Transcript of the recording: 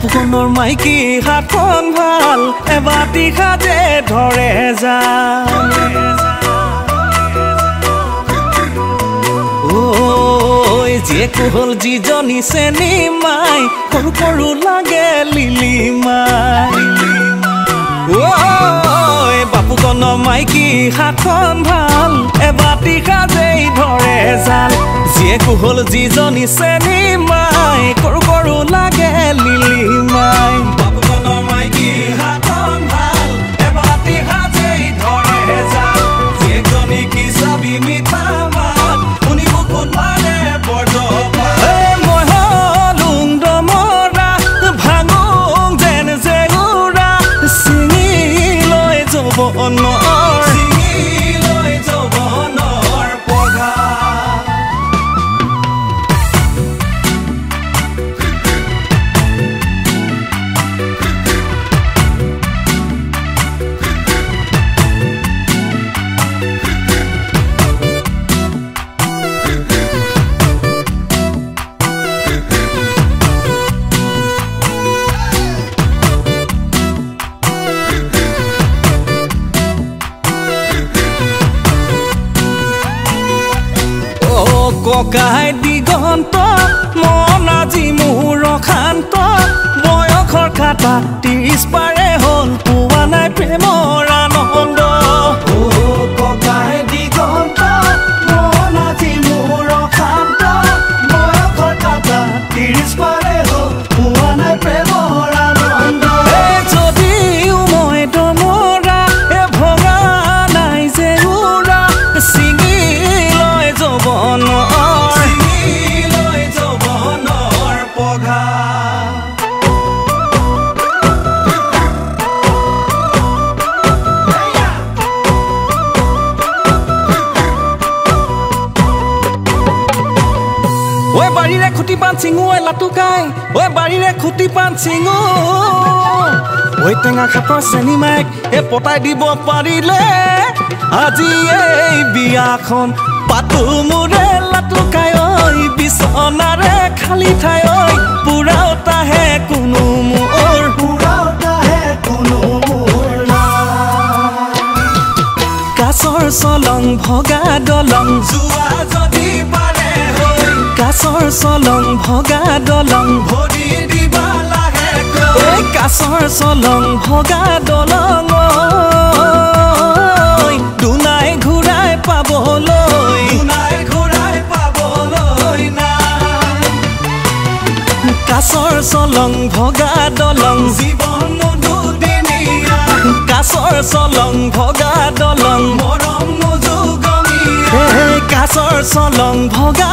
বাপুকনৰ মাইকী হাতখন ভাল এবাতি খাজে ধৰে যা জীয়েক হ'ল যিজনী চেনী মাই সৰু সৰু লাগে লিলি মাই বাপুকনৰ মাইকী হাতখন ভাল এবাতি খাজেই ধৰে জাল জীয়েক হ'ল যিজনী চেনী মাই সৰু সৰু লাগে লিলি মাই বাপুকনৰ মাইকী হাতখন ভাল এবাতি খাজেই ধৰে জাল জীয়েকজনী কি চাবি মিঠা মাত শুনি বুকুত মানে ককাই দিগন্ত মন আজি মোৰ শান্ত বয়সৰ খাতা 30 পাৰে হ'ল পোৱা নাই প্ৰেমৰ আনন্দ ককাই দিগন্ত মন আজি মোৰ শান্ত বয়সৰ খাতা 30 পাৰে হ'ল পোৱা নাই প্ৰেমৰ আনন্দ যদিও মই ডমৰা ভগা নাই যে উৰা ছিঙি লৈ যৌৱন বাড়িৰে খুটি পান চিঙো লাটুকাই বাড়িৰে খুটি পান চিঙো টেঙা খাটৰ চেনি মাইক পতাই দিব পাৰিলে আজি এই বিয়াখন পাতো মোৰে লাটুকাই বিচনাৰে খালি ঠাই পুৰাওতাহে কোনো মোৰ কাছৰ চলং ভগা দলং যোৱা যদি পাৰে কাছৰ চলং ভগা দলং ভৰি দিবা লাহেকৈ কাছৰ চলং ভগা দলং দুনাই ঘূৰাই পাবলৈ না কাছৰ চলং ভগা দলং জীৱন দুদিনীয়া কাছৰ চলং ভগা দলং মৰম নোযোগমীয়া কাছৰ চলং ভগা